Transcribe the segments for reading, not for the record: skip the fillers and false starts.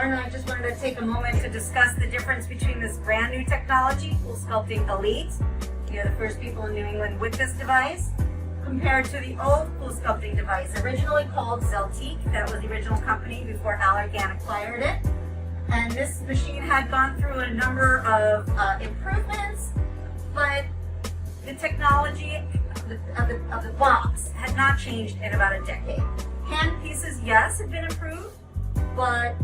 Laura and I just wanted to take a moment to discuss the difference between this brand new technology, CoolSculpting Elite. We are the first people in New England with this device, compared to the old CoolSculpting device, originally called Zeltique. That was the original company before Allergan acquired it. And this machine had gone through a number of improvements, but the technology of the box had not changed in about a decade. Hand pieces, yes, have been improved, but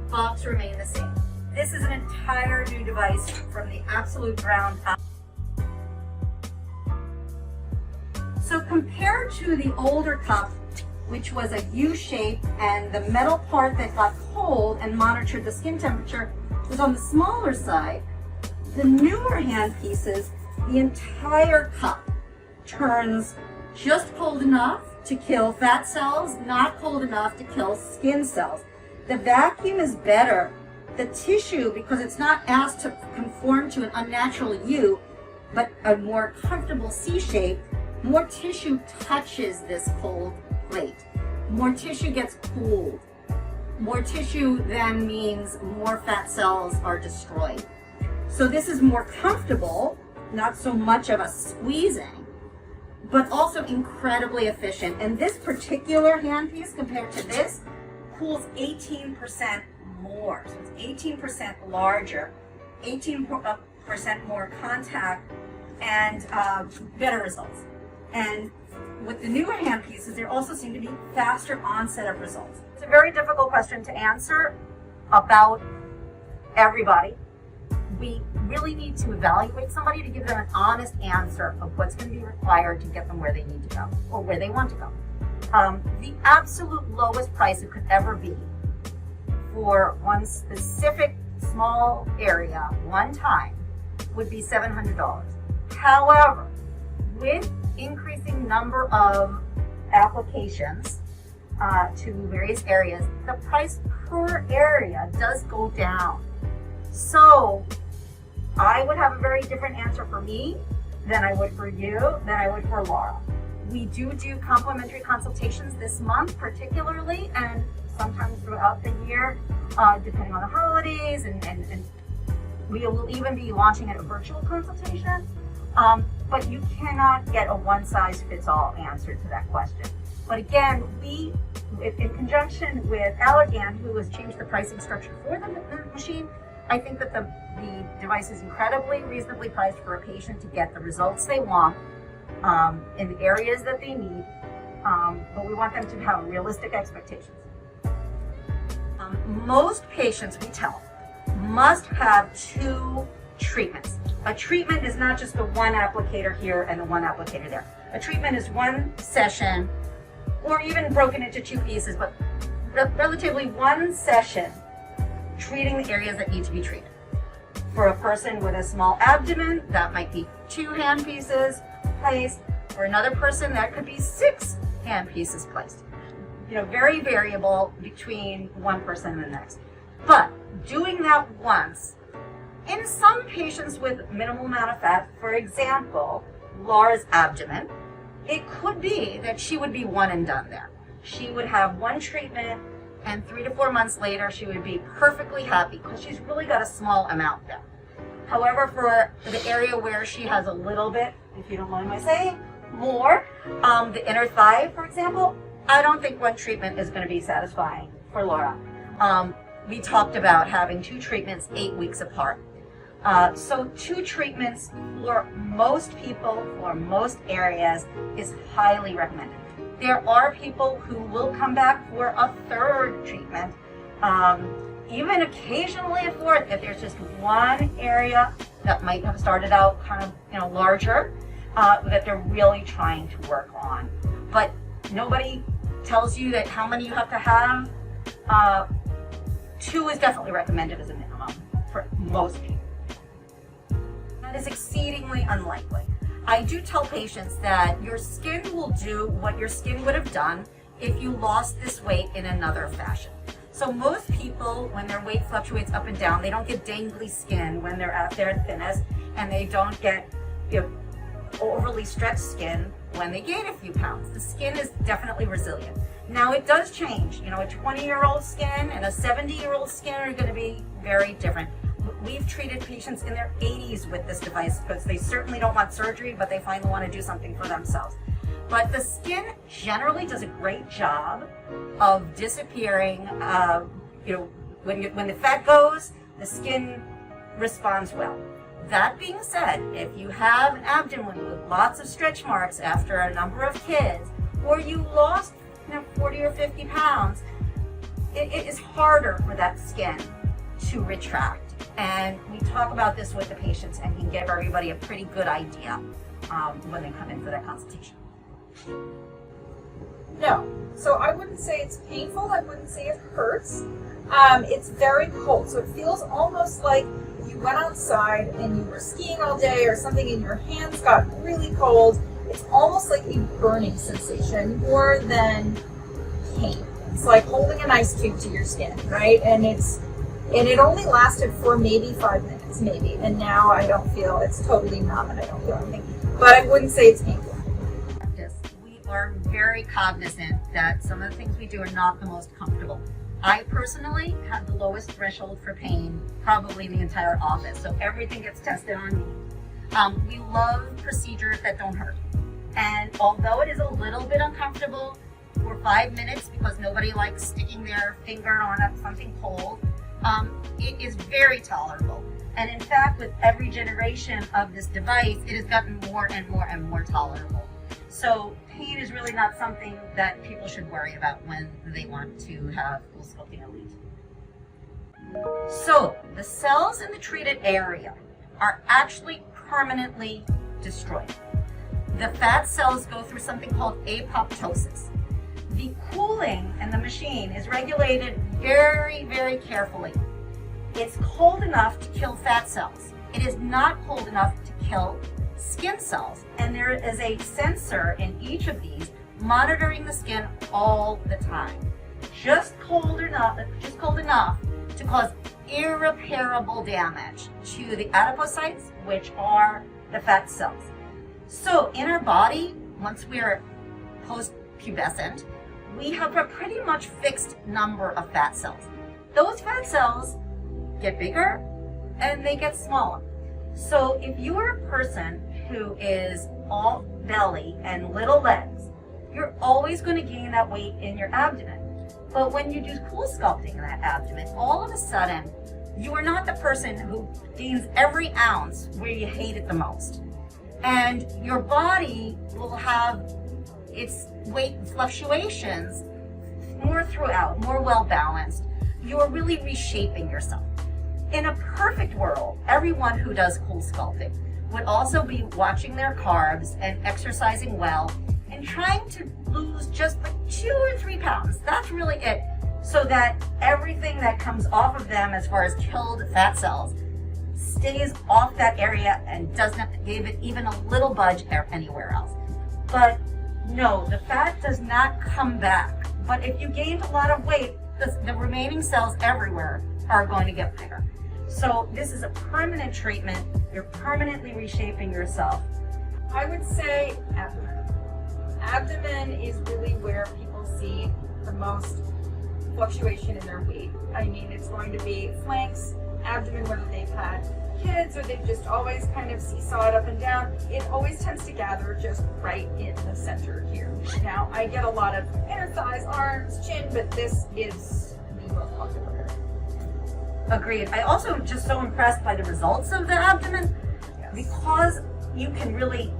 box remained the same. This is an entire new device from the absolute ground up. So compared to the older cup, which was a U shape and the metal part that got cold and monitored the skin temperature was on the smaller side, the newer hand pieces, the entire cup turns just cold enough to kill fat cells, not cold enough to kill skin cells. The vacuum is better. The tissue, because it's not asked to conform to an unnatural U, but a more comfortable C shape, more tissue touches this cold plate. More tissue gets cooled. More tissue then means more fat cells are destroyed. So this is more comfortable, not so much of a squeezing, but also incredibly efficient. And this particular handpiece compared to this cools 18% more. So it's 18% larger, 18% more contact, and better results. And with the newer hand pieces, there also seem to be faster onset of results. It's a very difficult question to answer about everybody. We really need to evaluate somebody to give them an honest answer of what's going to be required to get them where they need to go or where they want to go. The absolute lowest price it could ever be for one specific small area, one time, would be $700. However, with increasing number of applications to various areas, the price per area does go down. So I would have a very different answer for me than I would for you, than I would for Laura. We do complimentary consultations this month particularly, and sometimes throughout the year, depending on the holidays, and we will even be launching a virtual consultation. But you cannot get a one-size-fits-all answer to that question. But again, we, in conjunction with Allergan, who has changed the pricing structure for the machine, I think that the device is incredibly reasonably priced for a patient to get the results they want in the areas that they need, but we want them to have realistic expectations. Most patients, we tell, must have 2 treatments. A treatment is not just the one applicator here and the one applicator there. A treatment is one session, or even broken into 2 pieces, but relatively one session treating the areas that need to be treated. For a person with a small abdomen, that might be 2 hand pieces placed. For another person, that could be 6 hand pieces placed. You know, very variable between one person and the next. But doing that once, in some patients with minimal amount of fat, for example, Laura's abdomen, it could be that she would be one and done there. She would have one treatment, and 3 to 4 months later, she would be perfectly happy because she's really got a small amount there. However, for the area where she has a little bit, if you don't mind my saying, more, the inner thigh, for example, I don't think one treatment is going to be satisfying for Laura. We talked about having 2 treatments 8 weeks apart. So 2 treatments for most people, for most areas, is highly recommended. There are people who will come back for a 3rd treatment, even occasionally a 4th, if there's just one area that might have started out kind of, larger, that they're really trying to work on. But nobody tells you that how many you have to have. 2 is definitely recommended as a minimum for most people. That is exceedingly unlikely. I do tell patients that your skin will do what your skin would have done if you lost this weight in another fashion. So most people, when their weight fluctuates up and down, they don't get dangly skin when they're at their thinnest, and they don't get overly stretched skin when they gain a few pounds. The skin is definitely resilient. Now it does change. You know, a 20-year-old skin and a 70-year-old skin are going to be very different. We've treated patients in their 80s with this device because they certainly don't want surgery, but they finally want to do something for themselves. But the skin generally does a great job of disappearing. You know, when the fat goes, the skin responds well. That being said, if you have an abdomen with lots of stretch marks after a number of kids, or you lost 40 or 50 pounds, it is harder for that skin to retract. And we talk about this with the patients and can give everybody a pretty good idea when they come in for their consultation. No. So I wouldn't say it's painful. I wouldn't say it hurts. It's very cold. So it feels almost like you went outside and you were skiing all day or something and your hands got really cold. It's almost like a burning sensation more than pain. It's like holding an ice cube to your skin, right? And it only lasted for maybe 5 minutes, maybe. And now I don't feel, it's totally numb and I don't feel anything. But I wouldn't say it's painful. We are very cognizant that some of the things we do are not the most comfortable. I personally have the lowest threshold for pain probably in the entire office, so everything gets tested on me. We love procedures that don't hurt. And although it is a little bit uncomfortable for 5 minutes because nobody likes sticking their finger on something cold, it is very tolerable. And in fact, with every generation of this device, it has gotten more and more and more tolerable. So pain is really not something that people should worry about when they want to have CoolSculpting Elite. So the cells in the treated area are actually permanently destroyed. The fat cells go through something called apoptosis. The cooling in the machine is regulated very, very carefully. It's cold enough to kill fat cells. It is not cold enough to kill skin cells. And there is a sensor in each of these monitoring the skin all the time. Just cold enough to cause irreparable damage to the adipocytes, which are the fat cells. So in our body, once we're post-pubescent, we have a pretty much fixed number of fat cells. Those fat cells get bigger and they get smaller. So if you are a person who is all belly and little legs, you're always going to gain that weight in your abdomen. But when you do CoolSculpting in that abdomen, all of a sudden, you are not the person who gains every ounce where you hate it the most. And your body will have its weight fluctuations more throughout, more well balanced. You're really reshaping yourself. In a perfect world, everyone who does CoolSculpting would also be watching their carbs and exercising well and trying to lose just like 2 or 3 pounds. That's really it. So that everything that comes off of them as far as killed fat cells stays off that area and doesn't give it even a little budge anywhere else. But no, the fat does not come back. But if you gained a lot of weight, the remaining cells everywhere are going to get bigger. So this is a permanent treatment. You're permanently reshaping yourself. I would say abdomen. Abdomen is really where people see the most fluctuation in their weight. I mean, it's going to be flanks, abdomen, whether they've had kids or they've just always kind of seesawed up and down. It always tends to gather just right in the center here. Now, I get a lot of inner thighs, arms, chin, but this is the most popular area. Agreed. I also am just so impressed by the results of the abdomen. Yes. Because you can really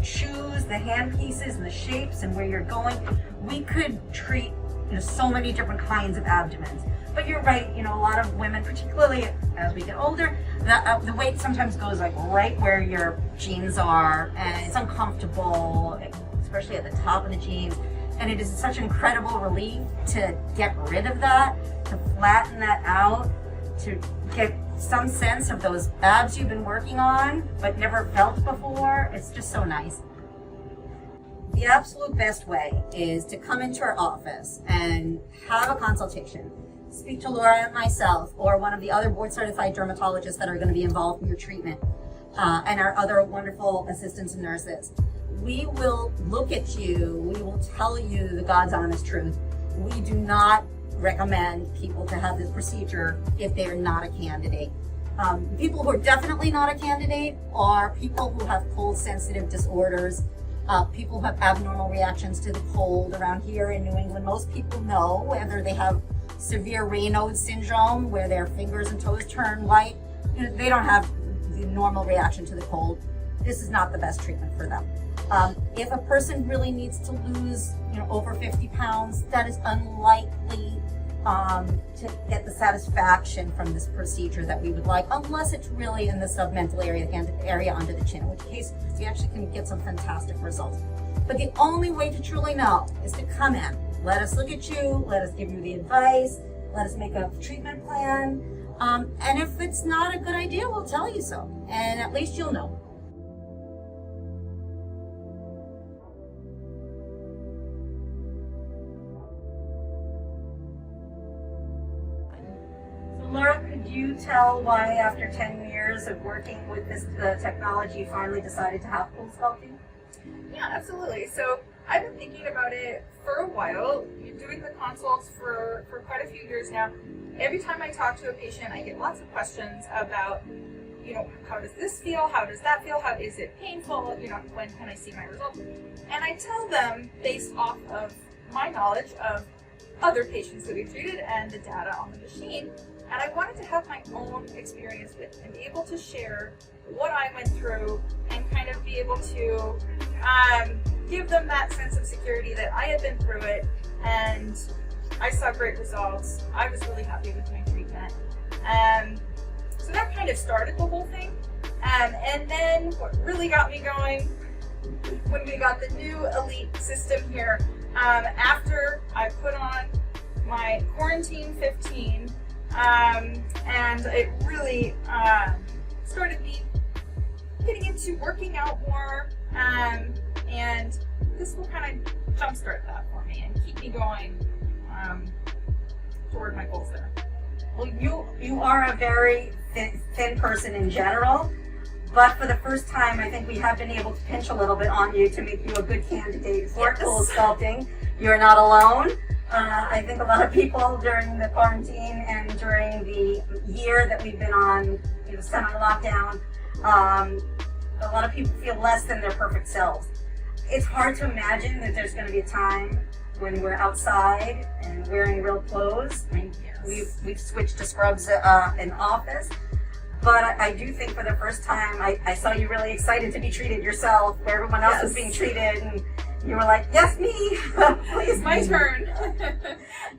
choose the hand pieces and the shapes and where you're going. We could treat so many different kinds of abdomens. But you're right, a lot of women, particularly as we get older, the weight sometimes goes like right where your jeans are, and it's uncomfortable, especially at the top of the jeans. And it is such incredible relief to get rid of that, to flatten that out, to get some sense of those abs you've been working on but never felt before. It's just so nice. The absolute best way is to come into our office and have a consultation. Speak to Laura and myself or one of the other board-certified dermatologists that are going to be involved in your treatment. and our other wonderful assistants and nurses. We will look at you, we will tell you the God's honest truth. We do not recommend people to have this procedure if they are not a candidate. People who are definitely not a candidate are people who have cold sensitive disorders, people who have abnormal reactions to the cold. Around here in New England, most people know whether they have severe Raynaud's syndrome, where their fingers and toes turn white. You know, they don't have the normal reaction to the cold. This is not the best treatment for them. If a person really needs to lose, over 50 pounds, that is unlikely to get the satisfaction from this procedure that we would like, unless it's really in the submental area, the area under the chin, in which case we actually can get some fantastic results. But the only way to truly know is to come in. Let us look at you, let us give you the advice, let us make a treatment plan, and if it's not a good idea, we'll tell you so, and at least you'll know. Laura, could you tell why after 10 years of working with this technology you finally decided to have CoolSculpting? Yeah, absolutely. So I've been thinking about it for a while. You're doing the consults for quite a few years now. Every time I talk to a patient, I get lots of questions about, how does this feel? How does that feel? How is it painful? When can I see my results? And I tell them based off of my knowledge of other patients that we've treated and the data on the machine. And I wanted to have my own experience with it and be able to share what I went through and kind of be able to give them that sense of security that I had been through it and I saw great results. I was really happy with my treatment. So that kind of started the whole thing. And then what really got me going when we got the new Elite system here, after I put on my quarantine 15, and it really started me getting into working out more, and this will kind of jumpstart that for me and keep me going toward my goals there. Well, you are a very thin person in general, but for the first time, I think we have been able to pinch a little bit on you to make you a good candidate for CoolSculpting. You're not alone. I think a lot of people during the quarantine and during the year that we've been on, semi-lockdown, a lot of people feel less than their perfect selves. It's hard to imagine that there's going to be a time when we're outside and wearing real clothes. I mean, we've switched to scrubs in office, but I do think for the first time I saw you really excited to be treated yourself, where everyone else was being treated, and you were like, yes, me, please, my turn.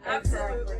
Absolutely.